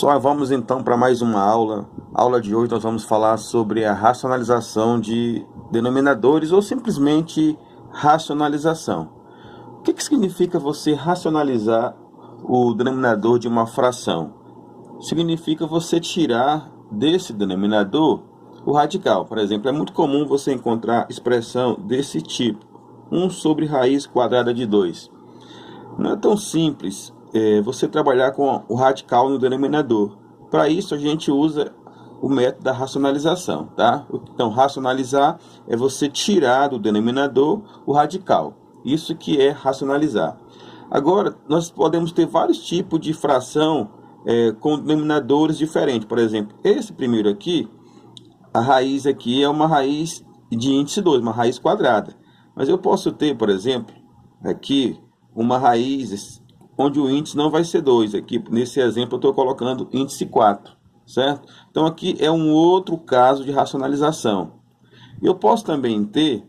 Pessoal, vamos então para mais uma aula. Aula de hoje nós vamos falar sobre a racionalização de denominadores ou simplesmente racionalização. O que significa você racionalizar o denominador de uma fração? Significa você tirar desse denominador o radical. Por exemplo, é muito comum você encontrar expressão desse tipo: 1 sobre raiz quadrada de 2. Não é tão simples você trabalhar com o radical no denominador. Para isso a gente usa o método da racionalização, tá? Então, racionalizar é você tirar do denominador o radical. Isso que é racionalizar. Agora, nós podemos ter vários tipos de fração com denominadores diferentes. Por exemplo, esse primeiro aqui, a raiz aqui é uma raiz de índice 2, uma raiz quadrada. Mas eu posso ter, por exemplo, aqui uma raiz onde o índice não vai ser 2. Aqui, nesse exemplo, eu estou colocando índice 4, certo? Então, aqui é um outro caso de racionalização. Eu posso também ter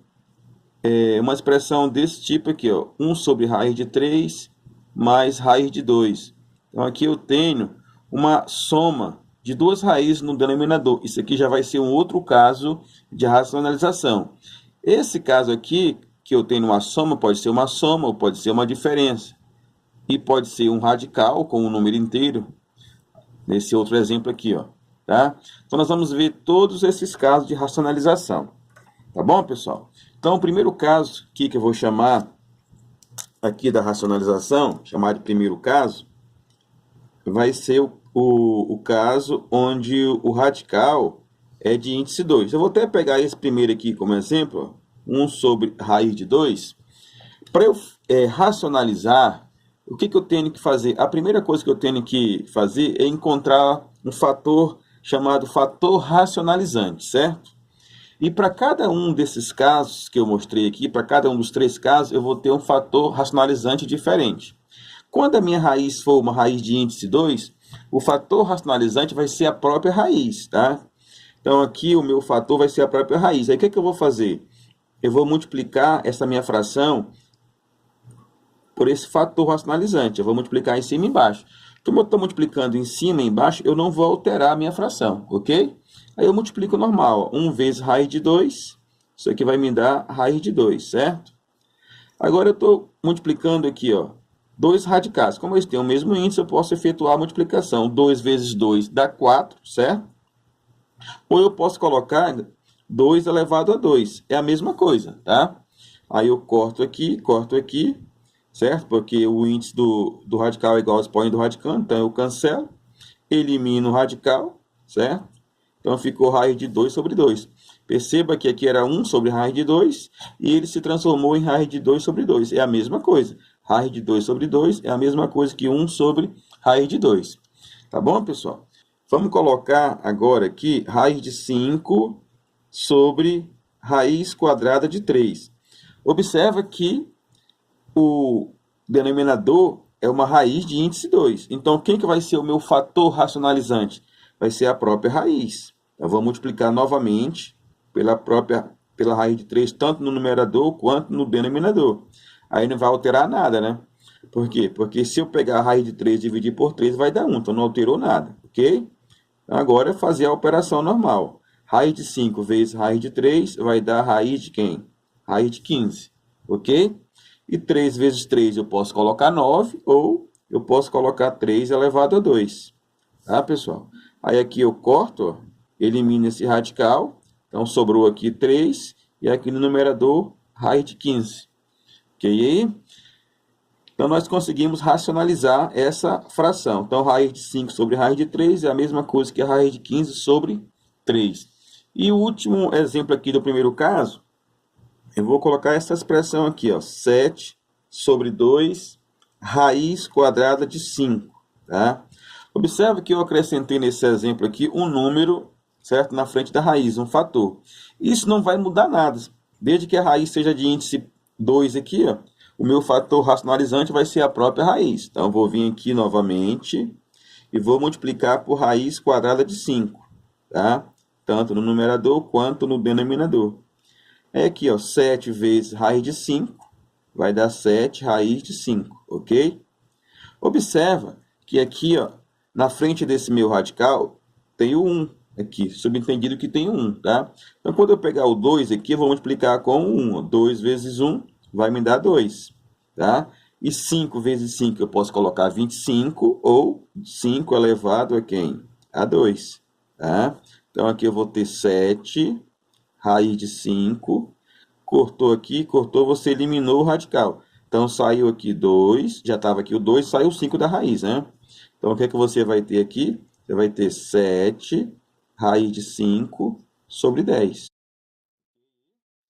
uma expressão desse tipo aqui, ó, 1 sobre raiz de 3 mais raiz de 2. Então, aqui eu tenho uma soma de duas raízes no denominador. Isso aqui já vai ser um outro caso de racionalização. Esse caso aqui, que eu tenho uma soma, pode ser uma soma ou pode ser uma diferença. E pode ser um radical com um número inteiro, nesse outro exemplo aqui, ó, tá? Então, nós vamos ver todos esses casos de racionalização. Tá bom, pessoal? Então, o primeiro caso aqui que eu vou chamar aqui da racionalização, chamar de primeiro caso, vai ser o caso onde o radical é de índice 2. Eu vou até pegar esse primeiro aqui como exemplo, ó, 1 sobre raiz de 2. Para eu racionalizar, o que eu tenho que fazer? A primeira coisa que eu tenho que fazer é encontrar um fator chamado fator racionalizante, certo? E para cada um desses casos que eu mostrei aqui, para cada um dos três casos, eu vou ter um fator racionalizante diferente. Quando a minha raiz for uma raiz de índice 2, o fator racionalizante vai ser a própria raiz, tá? Então, aqui o meu fator vai ser a própria raiz. Aí, o que eu vou fazer? Eu vou multiplicar essa minha fração por esse fator racionalizante. Eu vou multiplicar em cima e embaixo. Como eu estou multiplicando em cima e embaixo, eu não vou alterar a minha fração, ok? Aí eu multiplico normal, ó, 1 vezes raiz de 2, isso aqui vai me dar raiz de 2, certo? Agora eu estou multiplicando aqui, ó, dois radicais. Como eles têm o mesmo índice, eu posso efetuar a multiplicação. 2 vezes 2 dá 4, certo? Ou eu posso colocar 2 elevado a 2, é a mesma coisa, tá? Aí eu corto aqui, certo? Porque o índice do radical é igual ao expoente do radicando, então eu cancelo, elimino o radical, certo? Então ficou raiz de 2 sobre 2. Perceba que aqui era 1 sobre raiz de 2 e ele se transformou em raiz de 2 sobre 2. É a mesma coisa. Raiz de 2 sobre 2 é a mesma coisa que 1 sobre raiz de 2. Tá bom, pessoal? Vamos colocar agora aqui raiz de 5 sobre raiz quadrada de 3. Observa que o denominador é uma raiz de índice 2. Então, quem que vai ser o meu fator racionalizante? Vai ser a própria raiz. Eu vou multiplicar novamente pela raiz de 3, tanto no numerador quanto no denominador. Aí não vai alterar nada, né? Por quê? Porque se eu pegar a raiz de 3 e dividir por 3, vai dar 1. Então, não alterou nada, ok? Agora, é fazer a operação normal. Raiz de 5 vezes raiz de 3 vai dar raiz de quem? Raiz de 15, ok? E 3 vezes 3 eu posso colocar 9, ou eu posso colocar 3 elevado a 2. Tá, pessoal? Aí aqui eu corto, ó, elimino esse radical. Então, sobrou aqui 3. E aqui no numerador, raiz de 15. Ok? Então, nós conseguimos racionalizar essa fração. Então, raiz de 5 sobre raiz de 3 é a mesma coisa que a raiz de 15 sobre 3. E o último exemplo aqui do primeiro caso, eu vou colocar essa expressão aqui, ó, 7 sobre 2, raiz quadrada de 5. Tá? Observe que eu acrescentei nesse exemplo aqui um número, certo? Na frente da raiz, um fator. Isso não vai mudar nada. Desde que a raiz seja de índice 2 aqui, ó, o meu fator racionalizante vai ser a própria raiz. Então, eu vou vir aqui novamente e vou multiplicar por raiz quadrada de 5. Tá? Tanto no numerador quanto no denominador. É aqui, ó, 7 vezes raiz de 5 vai dar 7 raiz de 5, ok? Observa que aqui, ó, Na frente desse meu radical, tem o 1 aqui, subentendido que tem o 1, tá? Então, quando eu pegar o 2 aqui, eu vou multiplicar com o 1. 2 vezes 1 vai me dar 2, tá? E 5 vezes 5 eu posso colocar 25, ou 5 elevado a quem? A 2, tá? Então, aqui eu vou ter 7, raiz de 5. Cortou aqui, cortou, você eliminou o radical. Então, saiu aqui 2, já estava aqui o 2, saiu 5 da raiz, né? Então, o que é que você vai ter aqui? Você vai ter 7 raiz de 5 sobre 10.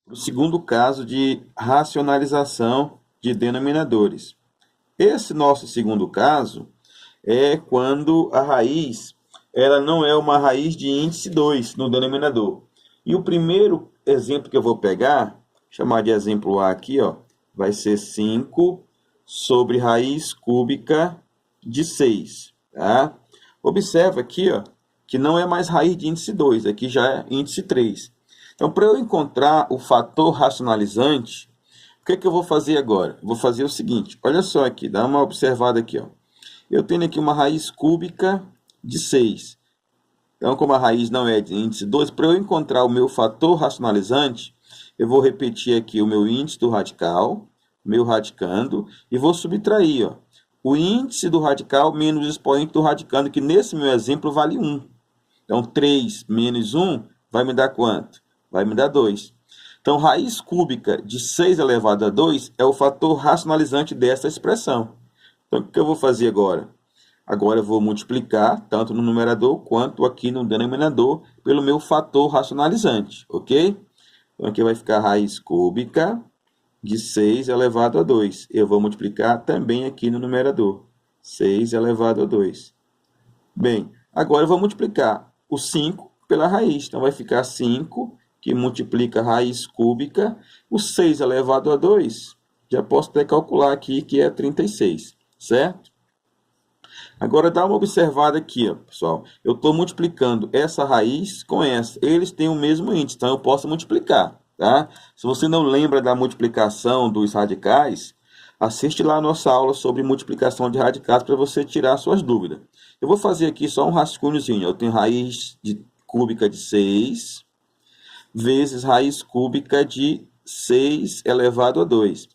O segundo caso de racionalização de denominadores. Esse nosso segundo caso é quando a raiz ela não é uma raiz de índice 2 no denominador. E o primeiro exemplo que eu vou pegar, chamar de exemplo A aqui, ó, vai ser 5 sobre raiz cúbica de 6. Tá? Observa aqui, ó, que não é mais raiz de índice 2, aqui já é índice 3. Então, para eu encontrar o fator racionalizante, o que é que eu vou fazer agora? Vou fazer o seguinte, olha só aqui, dá uma observada aqui, ó. Eu tenho aqui uma raiz cúbica de 6. Então, como a raiz não é de índice 2, para eu encontrar o meu fator racionalizante, eu vou repetir aqui o meu índice do radical, meu radicando, e vou subtrair, ó, o índice do radical menos o expoente do radicando, que nesse meu exemplo vale 1. Então, 3 menos 1 vai me dar quanto? Vai me dar 2. Então, raiz cúbica de 6 elevado a 2 é o fator racionalizante dessa expressão. Então, o que eu vou fazer agora? Agora eu vou multiplicar, tanto no numerador quanto aqui no denominador, pelo meu fator racionalizante, ok? Então, aqui vai ficar raiz cúbica de 6 elevado a 2. Eu vou multiplicar também aqui no numerador. 6 elevado a 2. Bem, agora eu vou multiplicar o 5 pela raiz. Então, vai ficar 5, que multiplica a raiz cúbica. O 6 elevado a 2, já posso até calcular aqui que é 36, certo? Agora, dá uma observada aqui, ó, pessoal. Eu estou multiplicando essa raiz com essa. Eles têm o mesmo índice, então eu posso multiplicar, tá? Se você não lembra da multiplicação dos radicais, assiste lá a nossa aula sobre multiplicação de radicais para você tirar suas dúvidas. Eu vou fazer aqui só um rascunhozinho. Eu tenho raiz cúbica de 6 vezes raiz cúbica de 6 elevado a 2.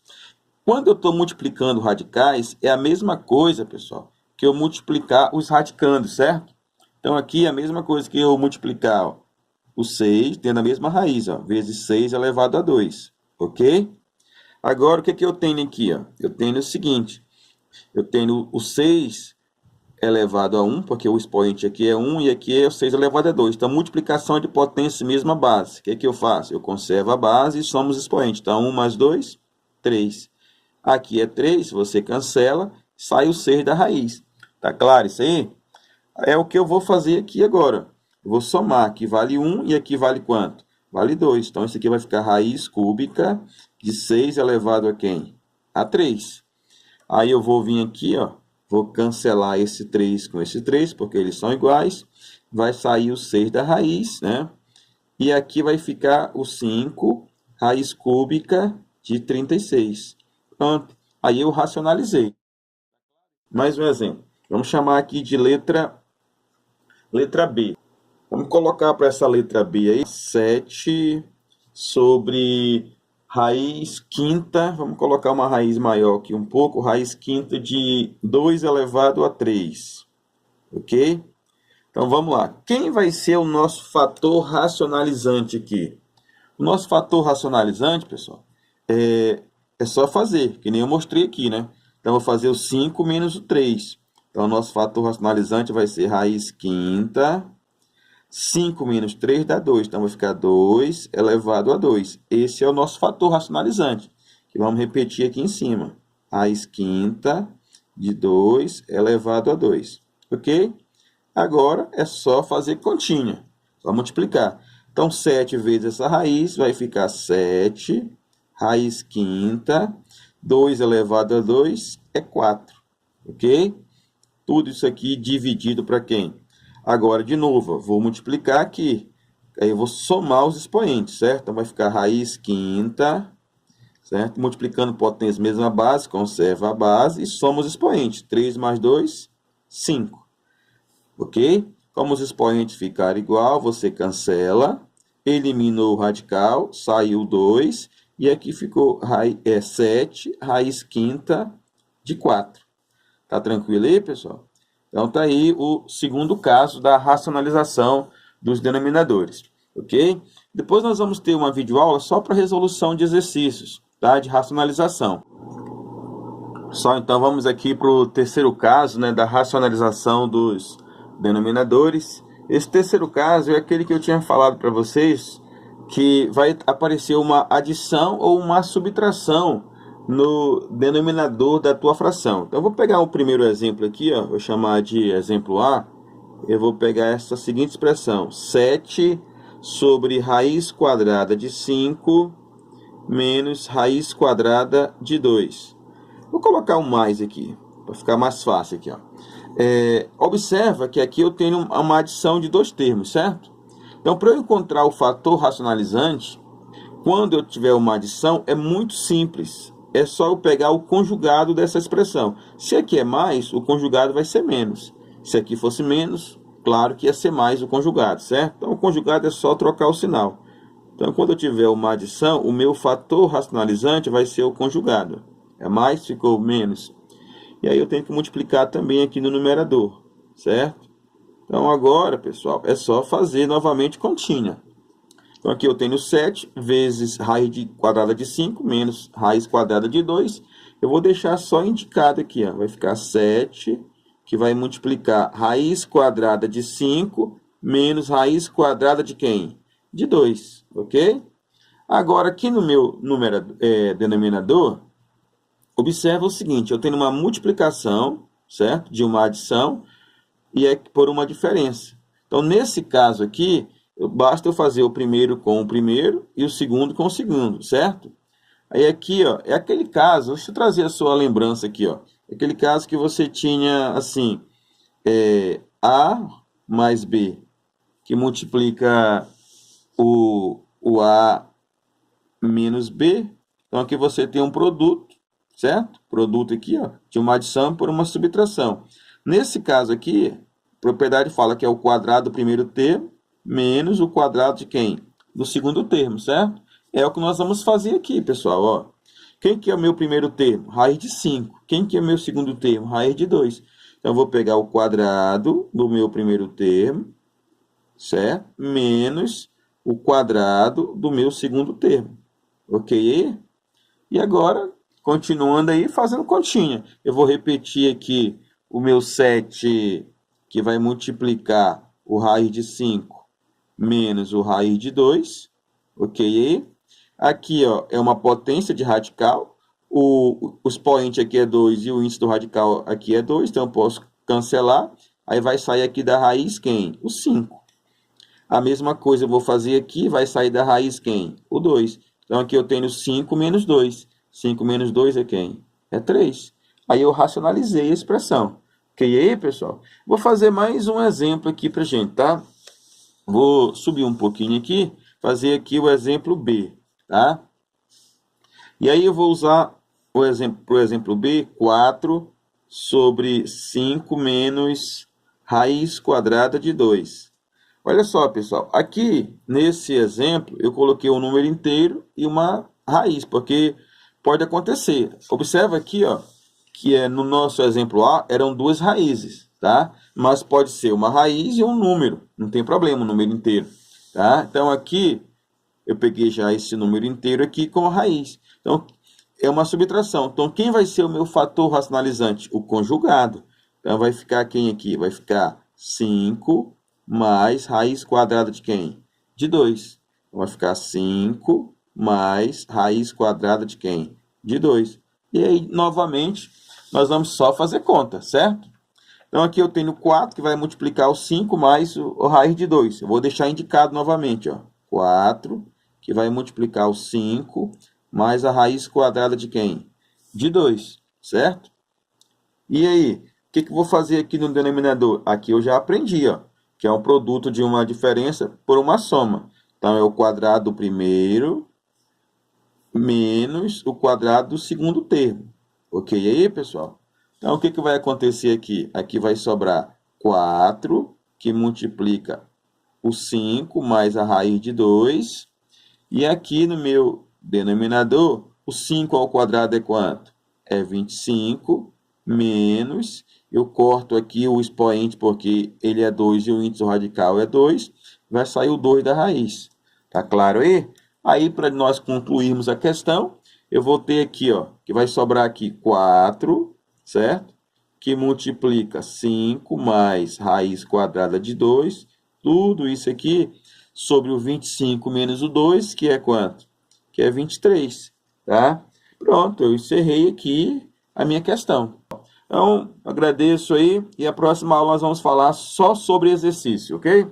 Quando eu estou multiplicando radicais, é a mesma coisa, pessoal, que eu multiplicar os radicandos, certo? Então, aqui é a mesma coisa que eu multiplicar, ó, o 6, tendo a mesma raiz, ó, vezes 6 elevado a 2, ok? Agora, o que eu tenho aqui? Ó? Eu tenho o seguinte, eu tenho o 6 elevado a 1, porque o expoente aqui é 1 e aqui é o 6 elevado a 2. Então, multiplicação de potência mesma base. O que eu faço? Eu conservo a base e somos expoente. Então, 1 mais 2, 3. Aqui é 3, você cancela, sai o 6 da raiz. Tá claro isso aí? É o que eu vou fazer aqui agora. Eu vou somar, aqui vale 1 e aqui vale quanto? Vale 2. Então, isso aqui vai ficar raiz cúbica de 6 elevado a quem? A 3. Aí eu vou vir aqui, ó, vou cancelar esse 3 com esse 3, porque eles são iguais. Vai sair o 6 da raiz, né? E aqui vai ficar o 5, raiz cúbica de 36. Pronto. Aí eu racionalizei. Mais um exemplo. Vamos chamar aqui de letra B. Vamos colocar para essa letra B aí 7 sobre raiz quinta. Vamos colocar uma raiz maior aqui um pouco. Raiz quinta de 2 elevado a 3. Ok? Então vamos lá. Quem vai ser o nosso fator racionalizante aqui? O nosso fator racionalizante, pessoal, é só fazer, que nem eu mostrei aqui, né? Então, eu vou fazer o 5 menos o 3. Então, o nosso fator racionalizante vai ser raiz quinta. 5 menos 3 dá 2. Então, vai ficar 2 elevado a 2. Esse é o nosso fator racionalizante, que vamos repetir aqui em cima. Raiz quinta de 2 elevado a 2. Ok? Agora, é só fazer continha. Só multiplicar. Então, 7 vezes essa raiz vai ficar 7, raiz quinta, 2 elevado a 2 é 4, ok? Tudo isso aqui dividido para quem? Agora, de novo, vou multiplicar aqui. Aí eu vou somar os expoentes, certo? Então, vai ficar raiz quinta, certo? Multiplicando potência, mesma base, conserva a base e soma os expoentes. 3 mais 2, 5. ok? Como os expoentes ficaram igual, você cancela, eliminou o radical, saiu 2, e aqui ficou 7 raiz quinta de 4. Tá tranquilo aí, pessoal? Então tá aí o segundo caso da racionalização dos denominadores, ok? Depois nós vamos ter uma videoaula só para resolução de exercícios, tá? De racionalização. Então vamos aqui para o terceiro caso, né, da racionalização dos denominadores. Esse terceiro caso é aquele que eu tinha falado para vocês, que vai aparecer uma adição ou uma subtração no denominador da tua fração. Então eu vou pegar o primeiro exemplo aqui, ó, vou chamar de exemplo A. Eu vou pegar essa seguinte expressão: 7 sobre raiz quadrada de 5 menos raiz quadrada de 2. Vou colocar um mais aqui, para ficar mais fácil aqui, ó. Observa que aqui eu tenho uma adição de dois termos, certo? Então, para eu encontrar o fator racionalizante, quando eu tiver uma adição, é muito simples. É só eu pegar o conjugado dessa expressão. Se aqui é mais, o conjugado vai ser menos. Se aqui fosse menos, claro que ia ser mais o conjugado, certo? Então, o conjugado é só trocar o sinal. Então, quando eu tiver uma adição, o meu fator racionalizante vai ser o conjugado. É mais, ficou menos. E aí eu tenho que multiplicar também aqui no numerador, certo? Então, agora, pessoal, é só fazer novamente continha. Então, aqui eu tenho 7 vezes raiz quadrada de 5 menos raiz quadrada de 2. Eu vou deixar só indicado aqui, ó. Vai ficar 7, que vai multiplicar raiz quadrada de 5 menos raiz quadrada de quem? De 2, ok? Agora, aqui no meu denominador, observa o seguinte: eu tenho uma multiplicação, certo? De uma adição, e é por uma diferença. Então, nesse caso aqui, basta eu fazer o primeiro com o primeiro e o segundo com o segundo, certo? Aí aqui, ó, é aquele caso, deixa eu trazer a sua lembrança aqui, ó. É aquele caso que você tinha, assim, A mais B, que multiplica o A menos B. Então, aqui você tem um produto, certo? Produto aqui, ó, de uma adição por uma subtração. Nesse caso aqui, a propriedade fala que é o quadrado do primeiro termo menos o quadrado de quem? Do segundo termo, certo? É o que nós vamos fazer aqui, pessoal, ó. Quem que é o meu primeiro termo? Raiz de 5. Quem que é o meu segundo termo? Raiz de 2. Então, eu vou pegar o quadrado do meu primeiro termo, certo? Menos o quadrado do meu segundo termo. Ok? E agora, continuando aí, fazendo continha. Eu vou repetir aqui o meu 7, que vai multiplicar o raiz de 5 menos o raiz de 2. Ok? Aqui, ó, é uma potência de radical. O expoente aqui é 2 e o índice do radical aqui é 2. Então, eu posso cancelar. Aí vai sair aqui da raiz quem? O 5. A mesma coisa eu vou fazer aqui. Vai sair da raiz quem? O 2. Então, aqui eu tenho 5 menos 2. 5 menos 2 é quem? É 3. Aí eu racionalizei a expressão. Ok aí, pessoal? Vou fazer mais um exemplo aqui pra gente, tá? Vou subir um pouquinho aqui, fazer aqui o exemplo B, tá? E aí eu vou usar o exemplo, pro exemplo B, 4 sobre 5 menos raiz quadrada de 2. Olha só, pessoal, aqui nesse exemplo eu coloquei um número inteiro e uma raiz, porque pode acontecer. Observa aqui, ó, que no nosso exemplo A eram duas raízes, tá? Mas pode ser uma raiz e um número, não tem problema, um número inteiro, tá? Então aqui eu peguei já esse número inteiro aqui com a raiz. Então é uma subtração. Então quem vai ser o meu fator racionalizante? O conjugado. Então vai ficar quem aqui? Vai ficar 5 mais raiz quadrada de quem? De 2. Então vai ficar 5 mais raiz quadrada de quem? De 2. E aí, novamente, nós vamos só fazer conta, certo? Então, aqui eu tenho 4, que vai multiplicar o 5 mais o raiz de 2. Eu vou deixar indicado novamente, ó. 4, que vai multiplicar o 5 mais a raiz quadrada de quem? De 2, certo? E aí, o que eu vou fazer aqui no denominador? Aqui eu já aprendi, ó, que é um produto de uma diferença por uma soma. Então, é o quadrado do primeiro menos o quadrado do segundo termo. Ok aí, pessoal? Então, o que vai acontecer aqui? Aqui vai sobrar 4, que multiplica o 5 mais a raiz de 2. E aqui no meu denominador, o 5 ao quadrado é quanto? É 25 menos, eu corto aqui o expoente porque ele é 2 e o índice radical é 2, vai sair o 2 da raiz. Tá claro aí? Aí, para nós concluirmos a questão, eu vou ter aqui, ó, que vai sobrar aqui 4, certo? Que multiplica 5 mais raiz quadrada de 2, tudo isso aqui sobre o 25 menos o 2, que é quanto? Que é 23, tá? Pronto, eu encerrei aqui a minha questão. Então, agradeço aí e a próxima aula nós vamos falar só sobre exercício, ok?